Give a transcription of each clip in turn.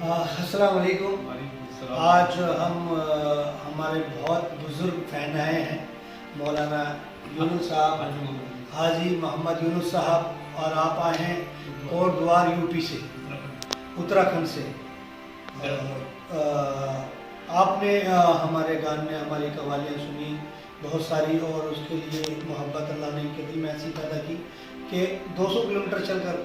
अस्सलाम वालेकुम। आज हम हमारे बहुत बुज़ुर्ग फ़ैन आए हैं, मौलाना यूनुस साहब, हाजी मोहम्मद यूनुस साहब, और आप आए हैं कोट द्वार यूपी से, उत्तराखंड से। आपने हमारे गान में हमारी कवालियाँ सुनी बहुत सारी, और उसके लिए मोहब्बत अल्लाह ने इनके दिल में ऐसी पैदा की कि 200 किलोमीटर चलकर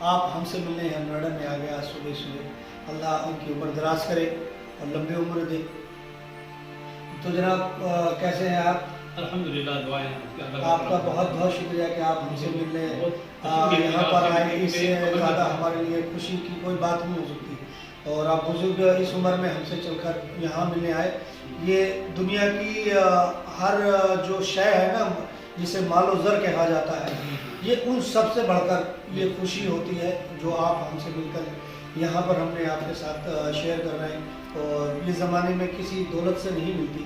आप हमसे मिलने हैं नोएडा में आ गया सुबह सुबह। अल्लाह उनकी उम्र दराज करे और लंबी उम्र दे। तो जनाब कैसे हैं आप? अल्हम्दुलिल्लाह, दुआएं आपका बहुत बहुत शुक्रिया कि आप हमसे मिलने यहाँ पर आए। इससे ज़्यादा हमारे लिए खुशी की कोई बात नहीं हो सकती। और आप बुजुर्ग इस उम्र में हमसे चलकर यहाँ मिलने आए। ये दुनिया की हर जो शय है ना, जिसे मालो ज़र कहा जाता है, ये उन सब से बढ़कर ये खुशी होती है जो आप हमसे मिलकर यहाँ पर हमने आपके साथ शेयर कर रहे हैं। और ये ज़माने में किसी दौलत से नहीं मिलती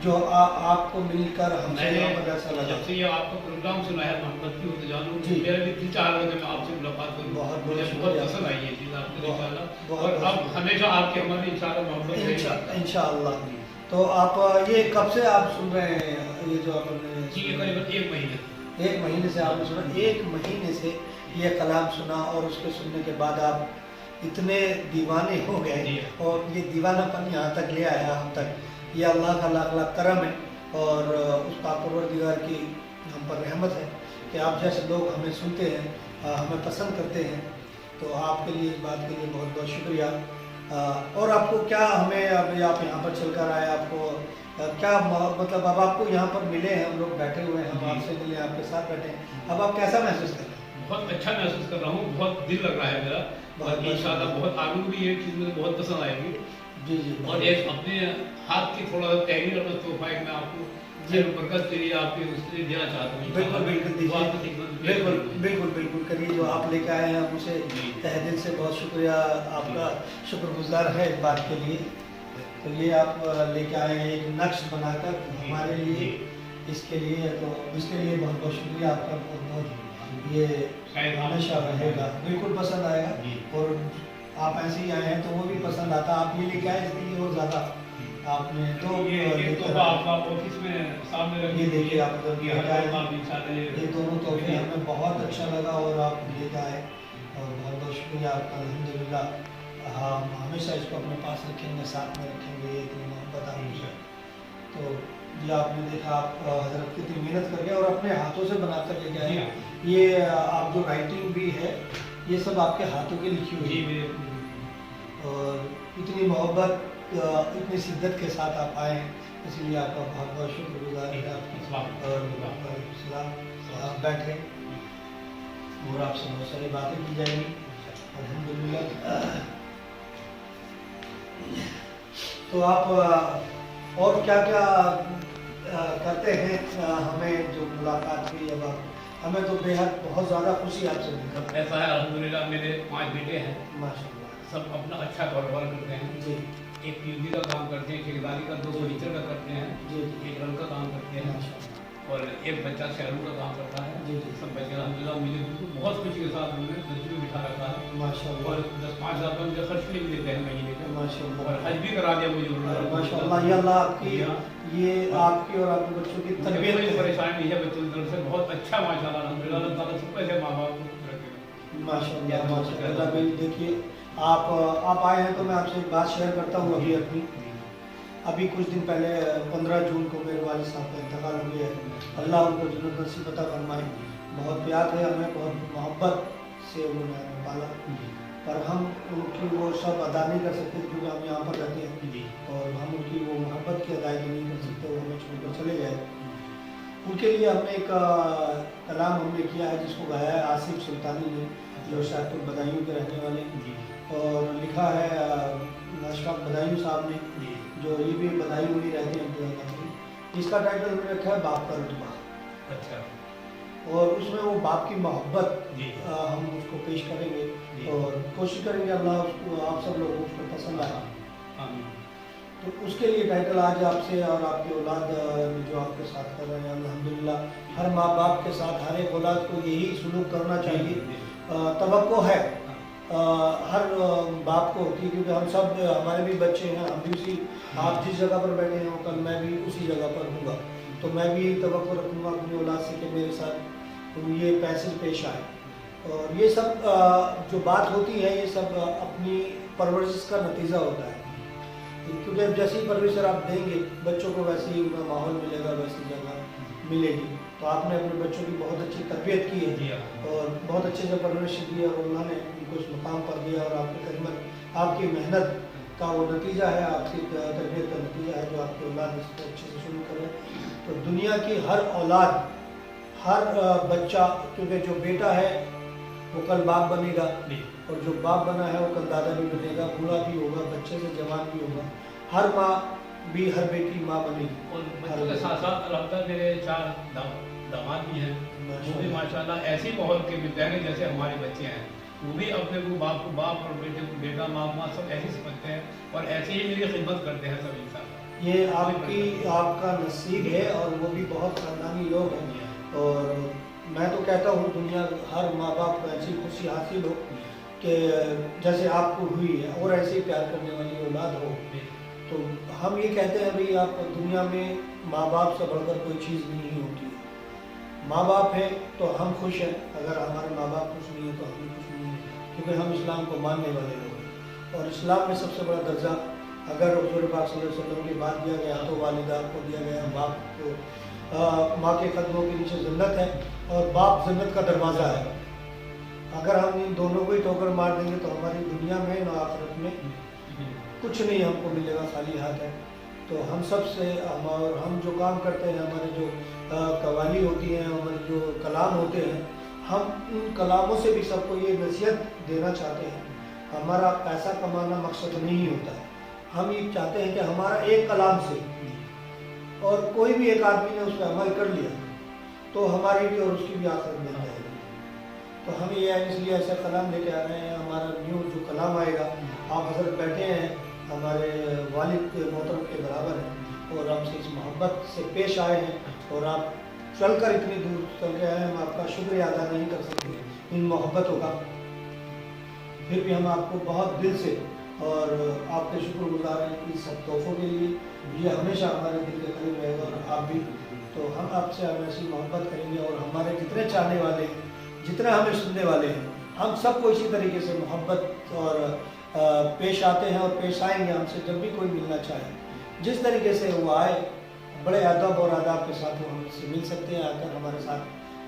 जो आपको मिलकर हमसे यहाँ पर ऐसा लगा। जब से ये आपका प्रोग्राम सुना है मोहब्बत की होते जानूं, जी, मेरा भी दिल चाह रहा था मैं आपसे मुलाकात करूं। बहुत मुझे बहुत पसंद आई ये चीज़ आपने इंशाल्लाह, और अब हमेशा आपके हमारे इंशाल्लाह मोहब्बत रहेगी इंशाल्लाह। तो आप ये कब से आप सुन रहे हैं ये जो आपने? जी, ये करीबन 1 महीने से आपने सुना। 1 महीने से ये कलाम सुना, और उसके सुनने के बाद आप इतने दीवाने हो गए, और ये दीवानापन यहाँ तक ले आया हम तक। ये अल्लाह का लाख लाख करम है, और उस पाक परवरदिगार की हम पर रहमत है कि आप जैसे लोग हमें सुनते हैं, हमें पसंद करते हैं। तो आपके लिए इस बात के लिए बहुत बहुत शुक्रिया। और आपको क्या, हमें अभी आप यहाँ पर चलकर आए, आपको क्या मतलब, अब आपको यहाँ पर मिले हैं, हम लोग बैठे हुए हैं, हम आपसे मिले, आपके साथ बैठे हैं, अब आप कैसा महसूस कर रहे हैं? बहुत अच्छा महसूस कर रहा हूँ, बहुत दिल लग रहा है मेरा, और इंशाल्लाह बहुत आनंद भी है, चीज़ मुझे बहुत पसंद आएगी। जी जी। और एक अपने हाथ की थोड़ा सा तहरीर और तोहफा एक मैं आपको बरकत के लिए आपके उसके लिए देना चाहता हूँ। बिल्कुल बिल्कुल बिल्कुल बिल्कुल करिए। जो आप लेकर आए हैं, मुझे तहे दिल से बहुत शुक्रिया, आपका शुक्रगुजार है इस बात के लिए। तो ये आप लेके आए हैं एक नक्श बनाकर हमारे लिए, इसके लिए, तो इसके लिए बहुत बहुत शुक्रिया आपका। बहुत बहुत ये हमेशा रहेगा, बिल्कुल पसंद आएगा। और आप ऐसे ही आए हैं तो वो भी पसंद आता। आप ये लेके आए इसलिए और ज़्यादा आपने तो ऑफिस में सामने ये देखिए आप ये दोनों तोहफे हमें बहुत अच्छा लगा, और आप लेके आए, और बहुत बहुत शुक्रिया आपका। अल्हम्दुलिल्लाह, हम हमेशा इसको अपने पास रखेंगे, साथ में रखेंगे, इतनी मोहब्बत आपसे। तो ये आपने देखा, आप हजरत कितनी मेहनत करके और अपने हाथों से बनाकर लेके आए। ये आप जो राइटिंग भी है, ये सब आपके हाथों की लिखी हुई है, और इतनी मोहब्बत, इतनी शिद्दत के साथ आप आए हैं, इसलिए आपका बहुत बहुत शुक्रगुजार है आपकी। और आप बैठे, और आपसे बहुत सारी बातें की जाएंगी अल्हम्दुलिल्लाह। तो आप और क्या क्या करते हैं? हमें जो मुलाकात हुई, अब हमें तो बेहद बहुत ज़्यादा खुशी आपसे मिलकर। ऐसा है अल्हम्दुलिल्लाह, मेरे 5 बेटे हैं, माशाल्लाह, सब अपना अच्छा कारोबार करते हैं जी। एक पीएचडी का काम करते हैं, ठेकेदारी का, 2 फर्नीचर का करते हैं जी, एक रंग का काम करते हैं, और एक बच्चा शहरों का काम करता है। जी। सब बच्चे अल्हम्दुलिल्लाह मुझे बहुत खुशी के साथ उन्होंने बच्चे बिठा रखा है, माशाल्लाह, और 10-5 हज़ार रुपये मुझे खर्च के लिए भी देते हैं महीने का, माशाल्लाह, और हज भी करा दिया मुझे उन्होंने। माशाल्लाह। ये अल्लाह आपकी, ये आपकी और आपके बच्चों की तबीयत तरबियत में परेशानी नहीं है बच्चों की तरफ से, बहुत अच्छा माशाल्लाह अल्हम्दुलिल्लाह, अल्लाह ताला सबको ऐसे माँ बाप को रखे। माशाल्लाह माशाल्लाह। देखिए आप आए हैं तो मैं आपसे एक बात शेयर करता हूँ अभी अपनी। अभी कुछ दिन पहले 15 जून को मेरे वालिद साहब का इंतकाल हो गया है। अल्लाह उनको जन्नत नसीब अता फरमाए। बहुत प्यार है हमें, बहुत मोहब्बत से उन्होंने हमें पाला, पर हम उनकी वो सब अदा नहीं कर सकते क्योंकि हम यहाँ पर रहते हैं, और हम उनकी वो मोहब्बत की अदायगी नहीं कर सकते, वो हमें छोड़कर चले गए। उनके लिए हमने एक कलाम हमने किया है जिसको गाया है आसिफ सुल्तानी ने, जो शायद बदायूं के रहने वाले हैं, और लिखा है अशफाक बदायूं साहब ने, जो ये भी बदायूं में रहते हैं। इसका टाइटल हमने रखा है बाप का रुतबा। अच्छा। और उसमें वो बाप की मोहब्बत हम उसको पेश करेंगे, और कोशिश करेंगे अल्लाह उसको, आप सब लोगों को उसको पसंद आए। तो उसके लिए टाइटल आज आपसे और आपकी औलाद जो आपके साथ कर रहे हैं, अल्हम्दुलिल्लाह हर माँ बाप के साथ हर एक औलाद को यही सुलूक करना चाहिए। तवक्को है ہر باپ کو ہوتی ہے، کیونکہ ہم سب ہمارے بھی بچے ہیں، ہم بھی اسی آپ جس جگہ پر بیٹھے ہیں کل میں بھی اسی جگہ پر ہوں گا، تو میں بھی توقع رکھوں گا اپنی اولاد سے کہ میرے ساتھ یہ پیسج پیش آئے. اور یہ سب جو بات ہوتی ہے یہ سب اپنی پرورش کا نتیجہ ہوتا ہے، کیونکہ جیسی پرورش آپ دیں گے بچوں کو ویسے ہی ماحول ملے گا، ویسی جگہ ملے گی. تو آپ نے اپنے بچوں کی بہت اچھی تربیت کی ہے اور بہت اچھے سے پرورش دی ہے، اور اللہ نے ان کو اس مقام پر دیا، اور آپ کی خدمت آپ کی محنت کا وہ نتیجہ ہے، آپ کی تربیت کا نتیجہ ہے جو آپ کی اولاد اس کو اچھے سے شروع کرے. تو دنیا کی ہر اولاد، ہر بچہ، کیونکہ جو بیٹا ہے وہ کل باپ بنے گا، اور جو باپ بنا ہے وہ کل دادا بھی بنے گا، بوڑھا بھی ہوگا، بچے سے جوان بھی ہوگا. ہر ماں بھی، ہر بیٹی ماں بنے گی. اور بچوں کے ساتھ ساتھ الحمدہ میرے 4 داماد بھی ہیں، وہ بھی ماشاءاللہ ایسی ماحول کے مل جائیں گے جیسے ہمارے بچے ہیں. وہ بھی اپنے کو باپ اور بیٹے کو بیٹا، ماں سب ایسے سمجھتے ہیں اور ایسے ہی میری خدمت کرتے ہیں سب انشاءاللہ. یہ آپ کا نصیب ہے، اور وہ بھی بہت خاندانی لوگ ہیں. اور میں تو کہتا ہوں دنیا ہر ماں باپ کو ایسی خوشی حاصل ہو کہ جیسے آپ کو ہوئی ہے، اور ایسے ہی پیار کرنے والی اولاد ہو. تو ہم یہ کہتے ہیں بھئی آپ دنیا میں ماں باپ سے بڑھ کر کوئی چیز نہیں ہوتی ہے. ماں باپ ہیں تو ہم خوش ہیں، اگر ہمارے ماں باپ خوش نہیں ہیں تو ہم بھی خوش نہیں ہیں، کیونکہ ہم اسلام کو ماننے والے لوگ ہیں. اور اسلام میں سب سے بڑا درجہ اگر حضور پاک صلی اللہ علیہ وسلم کی بات دیا گیا تو والدہ کو دیا گیا، باپ کو ماں کے قدموں کے نیچے جنت ہے، اور باپ جنت کا دروازہ ہے. اگر ہم ان دونوں کو ہی ٹھوکر مار دیں گے تو ہماری دنیا میں نہ آخرت میں کچھ نہیں ہم کو ملے گا، خالی ہاتھ ہے. تو ہم سب سے ہم جو کام کرتے ہیں، ہمارے جو قوالی ہوتی ہیں، ہمارے جو کلام ہوتے ہیں، ہم ان کلاموں سے بھی سب کو یہ نصیحت دینا چاہتے ہیں. ہمارا پیسہ کمانا مقصد نہیں ہوتا ہے، ہم یہ چاہتے ہیں کہ ہمارا ایک کلام سے، اور کوئی بھی ایک آدمی نے اس پہ عمل کر لیا تو ہماری بھی اور اس کی بھی آخرت مل جائے گی. تو ہم یہ اس لیے ایسا کلام لے کے آ رہے ہیں. ہمارا نیو جو کلام آئے گا، آپ حضرت بیٹھے ہیں ہمارے والد محترم کے برابر ہیں، اور ہم سے اس محبت سے پیش آئے ہیں، اور آپ چل کر اتنی دور چل کے آئے ہیں، ہم آپ کا شکریہ ادا نہیں کر سکتے ان محبتوں کا. پھر بھی ہم آپ کو بہت دل سے اور آپ کے شکر گزار ہیں ان سب تحفوں کے لیے. یہ ہمیشہ ہمارے دل کے قریب رہے گا، اور آپ بھی. تو ہم آپ سے ایسی محبت کریں گے، اور ہمارے جتنے چاہنے والے ہیں، جتنے ہمیں سننے والے ہیں، ہم سب کو اسی طریقے سے محبت اور پیش آتے ہیں اور پیش آئیں گے. ہم سے جب بھی کوئی ملنا چاہے، جس طریقے سے وہ آئے، بڑے ادب اور آداب کے ساتھ وہ ہم سے مل سکتے ہیں، آ کر ہمارے ساتھ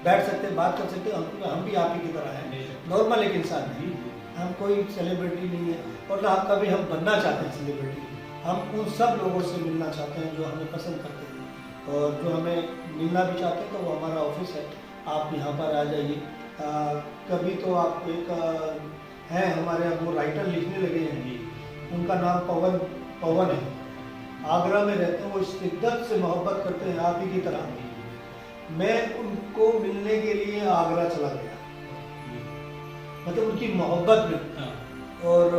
بیٹھ سکتے ہیں، بات کر سکتے ہیں. ہم بھی آپ ہی کی طرح ہیں، نارمل ایک انسان ہیں. ہم کوئی سیلیبریٹی نہیں ہے، اور نہ کبھی ہم بننا چاہتے ہیں سیلیبریٹی. ہم ان سب لوگوں سے ملنا چاہتے ہیں جو ہمیں پسند کرتے ہیں، اور جو ہمیں ملنا بھی چاہتے ہیں. تو وہ ہمارا آفس ہے، آپ یہاں پر آ جائیے. کبھی تو آپ ایک ہیں ہمارے یہاں وہ رائٹر لکھنے لگے ہیں، ان کا نام پون ہے، آگرہ میں رہتے ہیں. وہ اس شدت سے محبت کرتے ہیں آپ ہی کی طرح. میں ان کو ملنے کے لیے آگرہ چلا گیا، مطلب ان کی محبت میں، اور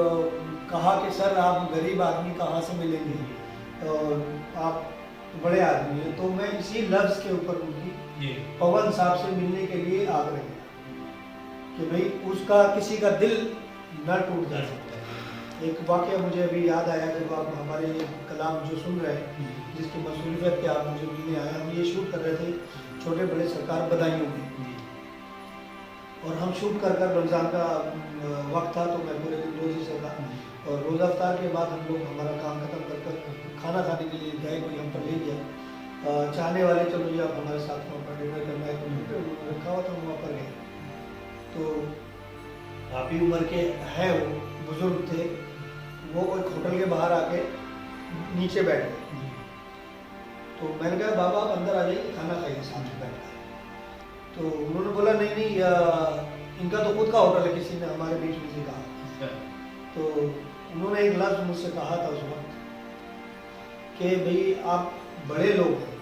کہا کہ سر آپ غریب آدمی کہاں سے ملیں گے، اور آپ بڑے آدمی ہیں. تو میں اسی لفظ کے اوپر ان کی پون صاحب سے ملنے کے لیے آگرہ گیا کہ بھئی اس کا کسی کا دل نہ ٹوٹ جا سکتا ہے. ایک واقعہ مجھے ابھی یاد آیا، جب آپ ہمارے کلام جو سن رہے ہیں، جس کی مصروفیت کے آپ مجھے ملنے آئے. ہم یہ شوٹ کر رہے تھے چھوٹے بڑے سرکار بدایوں میں، اور ہم شوٹ کر رمضان کا وقت تھا، تو میں پورے دن روزے سے تھا. اور روزہ افطار کے بعد ہم لوگ ہمارا کام ختم کر کھانا کھانے کے لیے گئے. کوئی ہم پر لے گیا، چاہنے والے چلو جی آپ ہمارے ساتھ وہاں پر ڈنر کرنا ہے، تو رکھا ہوا تھا وہاں پر گئے. تو کافی عمر کے ہیں، وہ بزرگ تھے. وہ ایک ہوٹل کے باہر آ کے نیچے بیٹھ گئے. تو میں نے کہا بابا آپ اندر آ جائیے، کھانا کھائیے ساتھ میں بیٹھ کر. تو انہوں نے بولا نہیں ان کا تو خود کا ہوٹل ہے، کسی نے ہمارے بیچ میں سے کہا. تو انہوں نے ایک لفظ مجھ سے کہا تھا اس وقت کہ بھئی آپ بڑے لوگ ہیں،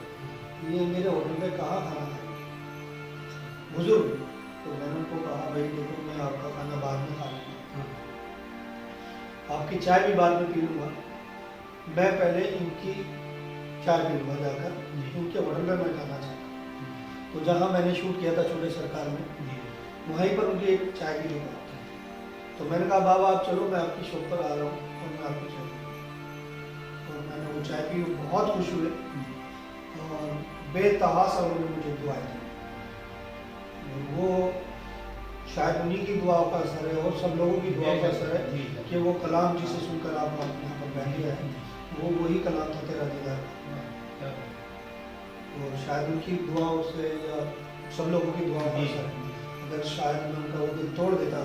یہ میرے ہوٹل میں کہاں کھانا کھائیں، بزرگ. تو میں نے ان کو کہا بھائی دیکھو میں آپ کا کھانا بعد میں کھا لوں گا، آپ کی چائے بھی بعد میں پی لوں گا، میں پہلے ان کی چائے پی لوں گا جا کر. ان کے ہوٹل میں کھانا چاہتا ہوں. تو جہاں میں نے شوٹ کیا تھا چھوٹے سرکار میں، وہیں پر ان کی ایک چائے کی دکان تھی. तो मैंने कहा बाबा आप चलो, मैं आपकी शॉप पर आ रहा हूँ और मैं आपको चाय दूँगा। और मैंने वो चाय पी, वो बहुत खुश हुए और बेतहाशा उन्होंने मुझे दुआएं दी। और वो शायद उन्हीं की दुआओं का असर है और सब लोगों की दुआओं का असर है कि वो कलाम जिसे सुनकर आप यहाँ पर बैठे हैं वो वही कलाम था तेरा दीदार। और शायद उनकी दुआओं से या सब लोगों की दुआओं का असर है। अगर शायद मैं उनका वो दिल तोड़ देता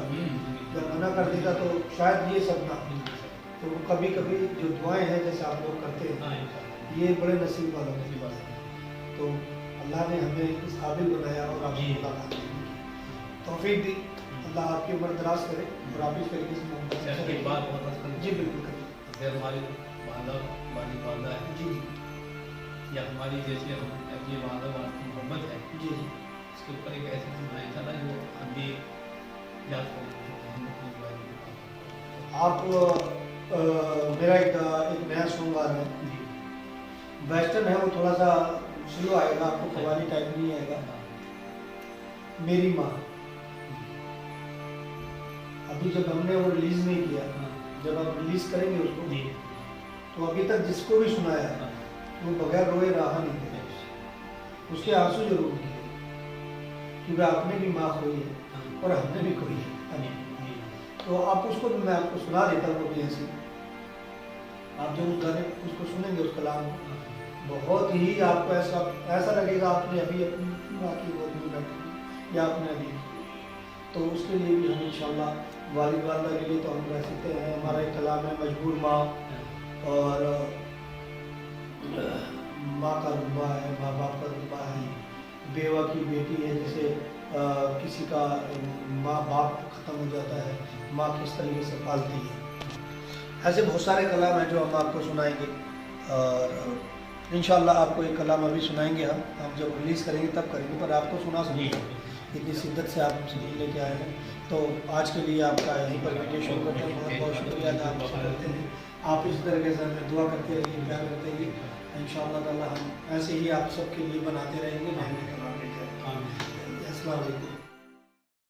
या मना कर देता तो शायद ये सब ना। तो वो कभी कभी जो दुआएं हैं जैसे आप लोग करते हैं ये बड़े नसीब वालों की बात है। तो अल्लाह ने हमें इस काबिल बनाया और आपसे मुलाकात की, तौफीक दी। अल्लाह आपकी उम्र दराज करे और आप इस तरीके से एक बात बहुत पसंद जी बिल्कुल करिए। जैसे हमारी बांधा है जी या हमारी जैसे हम ये बांधा मोहब्बत है जी जी इसके ऊपर एक ऐसी चीज बनाई था ना जो हम भी याद करें। आप मेरा एक नया सॉन्ग आ रहा है, वेस्टर्न है, वो थोड़ा सा स्लो आएगा, आपको कव्वाली टाइप नहीं आएगा। मेरी माँ, अभी जब हमने वो रिलीज नहीं किया, जब आप रिलीज करेंगे उसको तो अभी तक जिसको भी सुनाया वो बगैर रोए रहा नहीं है, उसके आंसू जरूर निकले, क्योंकि आपने भी माँ खोई है और हमने भी खोई है। तो आप उसको भी मैं आपको सुना देता हूँ अभी ऐसे। आप जब उस गाने उसको सुनेंगे उस कलाम को बहुत ही आपको ऐसा लगेगा आपने अभी अपनी माँ की गोद में बैठी या आपने अभी। तो उसके लिए भी हम इंशाल्लाह वालिद वालदा के लिए तो हम रह सकते हैं। हमारा एक कलाम है मजबूर माँ, और माँ का रुतबा है, माँ बाप का रुतबा है, बेवा की बेटी है, जैसे किसी का माँ बाप ख़त्म हो जाता है, माँ किस तरीके से पालती है। ऐसे बहुत सारे कलाम हैं जो हम आपको सुनाएंगे और इंशाल्लाह आपको एक कलाम अभी सुनाएंगे। हम जब रिलीज़ करेंगे तब करेंगे, पर आपको सुना सकेंगे इतनी शिद्दत से आप हमसे लेके आए हैं। तो आज के लिए आपका यहीं पर वीडियो शुरू करते हैं। बहुत बहुत शुक्रिया अदा करते हैं। आप इस तरीके से हमें दुआ करते रहिए, प्यार करते रहिए। इंशाअल्लाह ताला हम ऐसे ही आप सबके लिए बनाते रहेंगे, नए नए कलाम लेकर। अस्सलाम वालेकुम।